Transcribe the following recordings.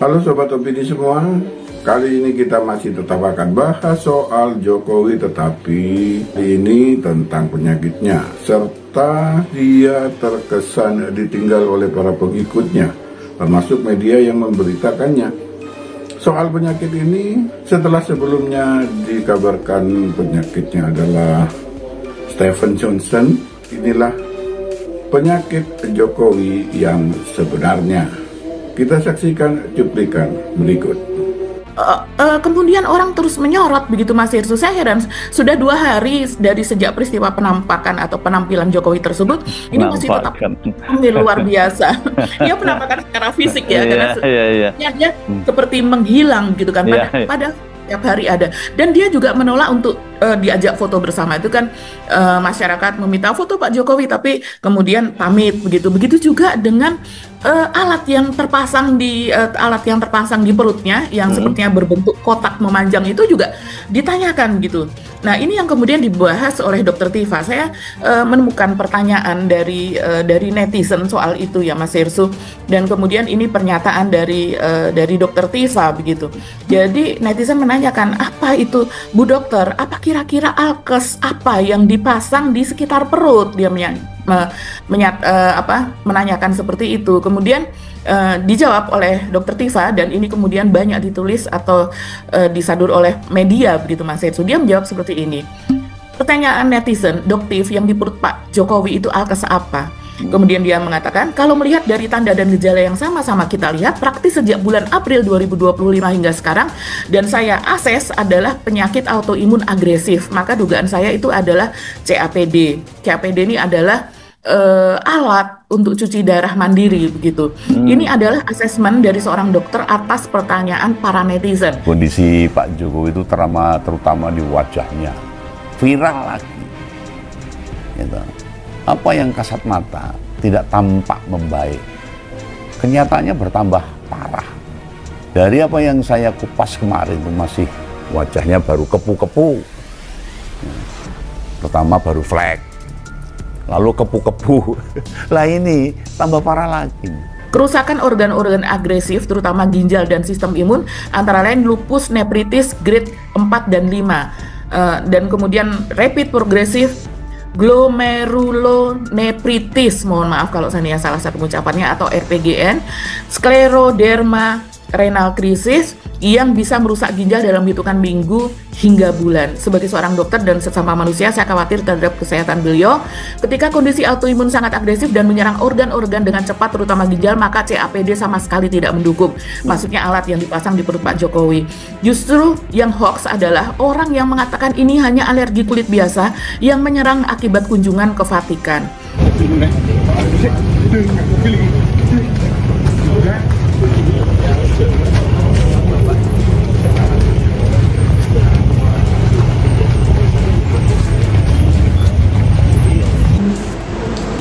Halo Sobat Opini semua, kali ini kita masih tetap akan bahas soal Jokowi, tetapi ini tentang penyakitnya, serta dia terkesan ditinggal oleh para pengikutnya, termasuk media yang memberitakannya. Soal penyakit ini, setelah sebelumnya dikabarkan penyakitnya adalah Stephen Johnson, inilah penyakit Jokowi yang sebenarnya. Kita saksikan cuplikan berikut. Kemudian orang terus menyorot begitu Mas Hirsu. Saya heran, sudah 2 hari dari sejak peristiwa penampakan atau penampilan Jokowi tersebut, ini masih tetap luar biasa. Ya penampakan secara fisik ya, karena dia seperti menghilang gitu kan, pada tiap hari ada. Dan dia juga menolak untuk diajak foto bersama. Itu kan masyarakat meminta foto Pak Jokowi, tapi kemudian pamit begitu. Begitu juga dengan alat yang terpasang di perutnya yang sepertinya berbentuk kotak memanjang, itu juga ditanyakan gitu. Nah, ini yang kemudian dibahas oleh Dr. Tifa. Saya menemukan pertanyaan dari netizen soal itu ya Mas Hirsu, dan kemudian ini pernyataan dari Dr. Tifa begitu. Jadi netizen menanyakan, apa itu Bu Dokter? Apa kira-kira alkes apa yang dipasang di sekitar perut? Dia menanyakan seperti itu. Kemudian dijawab oleh Dr. Tifa, dan ini kemudian banyak ditulis atau disadur oleh media begitu Mas Hirsu. Dia menjawab seperti ini. Pertanyaan netizen, Doktif, yang di perut Pak Jokowi itu alkes apa? Kemudian dia mengatakan, kalau melihat dari tanda dan gejala yang sama-sama kita lihat praktis sejak bulan April 2025 hingga sekarang, dan saya akses adalah penyakit autoimun agresif, maka dugaan saya itu adalah CAPD. CAPD ini adalah alat untuk cuci darah mandiri begitu. Ini adalah asesmen dari seorang dokter atas pertanyaan para netizen. Kondisi Pak Jokowi itu terutama di wajahnya viral lagi. Gitu. Apa yang kasat mata tidak tampak membaik, kenyataannya bertambah parah. Dari apa yang saya kupas kemarin itu masih wajahnya baru kepu-kepu. Pertama baru flek, lalu kepu-kepu. Lah ini tambah parah lagi. Kerusakan organ-organ agresif, terutama ginjal dan sistem imun, antara lain lupus nephritis grade 4 dan 5. Dan kemudian rapid progressive glomerulonephritis, mohon maaf kalau saya salah satu pengucapannya, atau RPGN, scleroderma renal crisis, yang bisa merusak ginjal dalam hitungan minggu hingga bulan. Sebagai seorang dokter dan sesama manusia, saya khawatir terhadap kesehatan beliau. Ketika kondisi autoimun sangat agresif dan menyerang organ-organ dengan cepat, terutama ginjal, maka CAPD sama sekali tidak mendukung. Maksudnya alat yang dipasang di perut Pak Jokowi. Justru yang hoax adalah orang yang mengatakan ini hanya alergi kulit biasa yang menyerang akibat kunjungan ke Vatikan.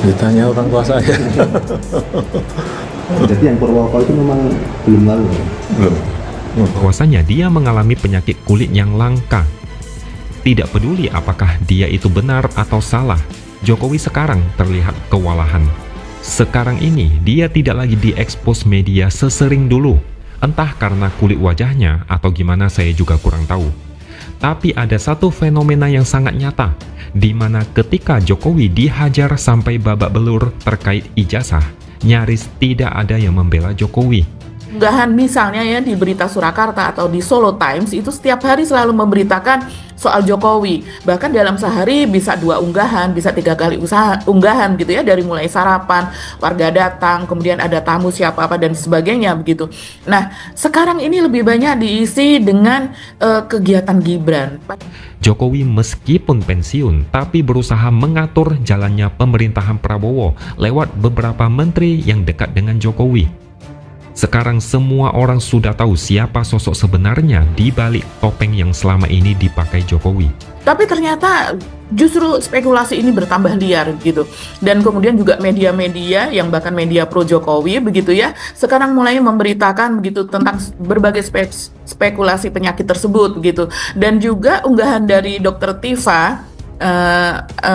Ditanya orang tua saya. Jadi yang Purwoko itu memang belum lalu? Belum. Bahwasanya dia mengalami penyakit kulit yang langka. Tidak peduli apakah dia itu benar atau salah, Jokowi sekarang terlihat kewalahan. Sekarang ini dia tidak lagi diekspos media sesering dulu. Entah karena kulit wajahnya atau gimana, saya juga kurang tahu. Tapi ada satu fenomena yang sangat nyata, di mana ketika Jokowi dihajar sampai babak belur terkait ijazah, nyaris tidak ada yang membela Jokowi. Unggahan misalnya ya di Berita Surakarta atau di Solo Times itu setiap hari selalu memberitakan soal Jokowi. Bahkan dalam sehari bisa 2 unggahan, bisa 3 kali unggahan gitu ya, dari mulai sarapan, warga datang, kemudian ada tamu siapa apa dan sebagainya begitu. Nah, sekarang ini lebih banyak diisi dengan kegiatan Gibran. Jokowi meskipun pensiun tapi berusaha mengatur jalannya pemerintahan Prabowo lewat beberapa menteri yang dekat dengan Jokowi. Sekarang semua orang sudah tahu siapa sosok sebenarnya di balik topeng yang selama ini dipakai Jokowi. Tapi ternyata justru spekulasi ini bertambah liar gitu. Dan kemudian juga media-media yang bahkan media pro Jokowi begitu ya, sekarang mulai memberitakan begitu tentang berbagai spekulasi penyakit tersebut begitu. Dan juga unggahan dari Dr. Tifa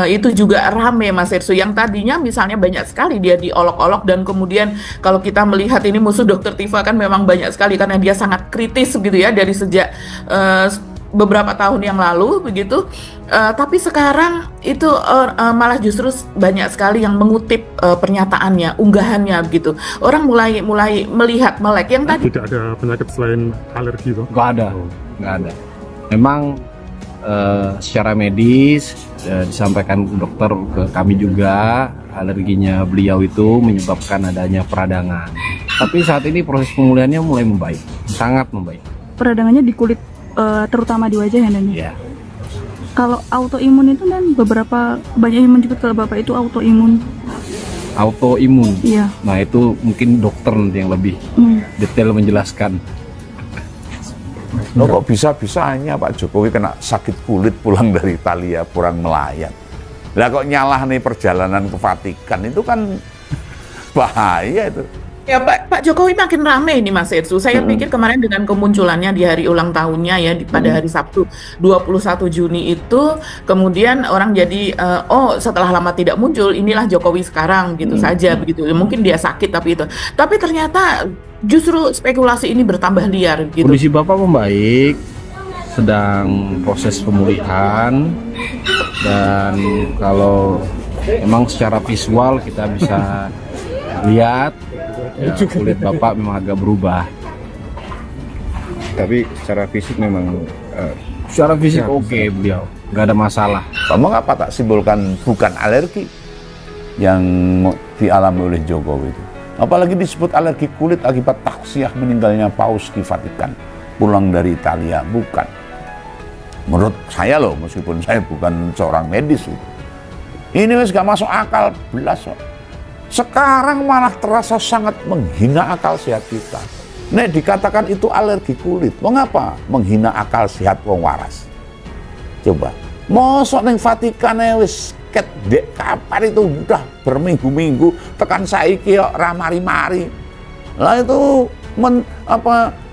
itu juga rame Mas Irsu, yang tadinya misalnya banyak sekali dia diolok-olok, dan kemudian kalau kita melihat ini musuh Dokter Tifa kan memang banyak sekali karena dia sangat kritis gitu ya dari sejak beberapa tahun yang lalu begitu, tapi sekarang itu malah justru banyak sekali yang mengutip pernyataannya, unggahannya begitu. Orang mulai melihat melek yang tadi. Tidak ada penyakit selain alergi tuh? Nggak ada. Memang secara medis disampaikan dokter ke kami juga, alerginya beliau itu menyebabkan adanya peradangan. Tapi saat ini proses pemulihannya mulai membaik, sangat membaik. Peradangannya di kulit, terutama di wajah ya, Dan? Iya. Kalau autoimun itu, Dan, banyak yang menyebut kalau Bapak itu autoimun. Autoimun? Iya. Nah, itu mungkin dokter nanti yang lebih detail menjelaskan. Loh, kok bisa-bisanya Pak Jokowi kena sakit kulit pulang dari Italia, pulang melayat. Lah kok nyalah nih perjalanan ke Vatikan, itu kan bahaya itu. Ya Pak Jokowi makin ramai ini Mas Irsu. Saya pikir kemarin dengan kemunculannya di hari ulang tahunnya ya, pada hari Sabtu 21 Juni itu, kemudian orang jadi oh setelah lama tidak muncul, inilah Jokowi sekarang gitu saja begitu. Mungkin dia sakit tapi ternyata justru spekulasi ini bertambah liar gitu. Kondisi Bapak membaik, sedang proses pemulihan, dan kalau memang secara visual kita bisa lihat ya, kulit Bapak memang agak berubah. Tapi secara fisik memang secara fisik oke, beliau nggak ada masalah. Ngomong apa tak simpulkan bukan alergi yang dialami oleh Jokowi itu. Apalagi disebut alergi kulit akibat taksiah meninggalnya Paus di Vatikan pulang dari Italia. Bukan. Menurut saya loh, meskipun saya bukan seorang medis itu, ini wis gak masuk akal belas kok. Sekarang malah terasa sangat menghina akal sehat kita. Nek dikatakan itu alergi kulit, mengapa menghina akal sehat wong waras? Coba, mosok ning Vatikan wis ket dek kapan itu udah berminggu-minggu, tekan saiki kok ra mari-mari. Lah itu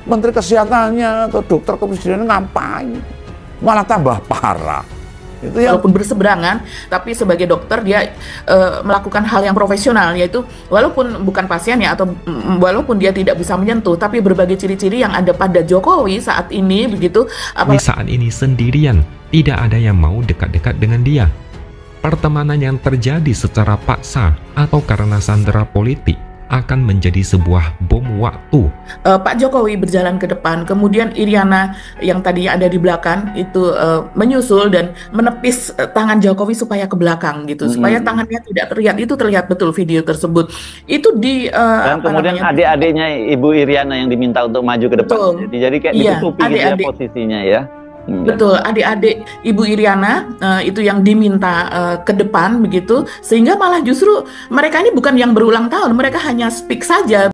menteri kesehatannya atau dokter kepresidenan ngapain? Malah tambah parah. Itu yang... Walaupun berseberangan, tapi sebagai dokter dia melakukan hal yang profesional, yaitu walaupun bukan pasien ya, atau walaupun dia tidak bisa menyentuh, tapi berbagai ciri-ciri yang ada pada Jokowi saat ini begitu. Saat ini sendirian, tidak ada yang mau dekat-dekat dengan dia. Pertemanan yang terjadi secara paksa atau karena sandera politik akan menjadi sebuah bom waktu. Pak Jokowi berjalan ke depan, kemudian Iriana yang tadinya ada di belakang itu menyusul dan menepis tangan Jokowi supaya ke belakang gitu, supaya tangannya tidak terlihat. Itu terlihat betul video tersebut. Itu di dan kemudian adik-adiknya Ibu Iriana yang diminta untuk maju ke depan. Betul. Jadi kayak ditutupi gitu ya posisinya ya. Betul, adik-adik Ibu Iriana itu yang diminta ke depan begitu, sehingga malah justru mereka ini bukan yang berulang tahun, mereka hanya speak saja.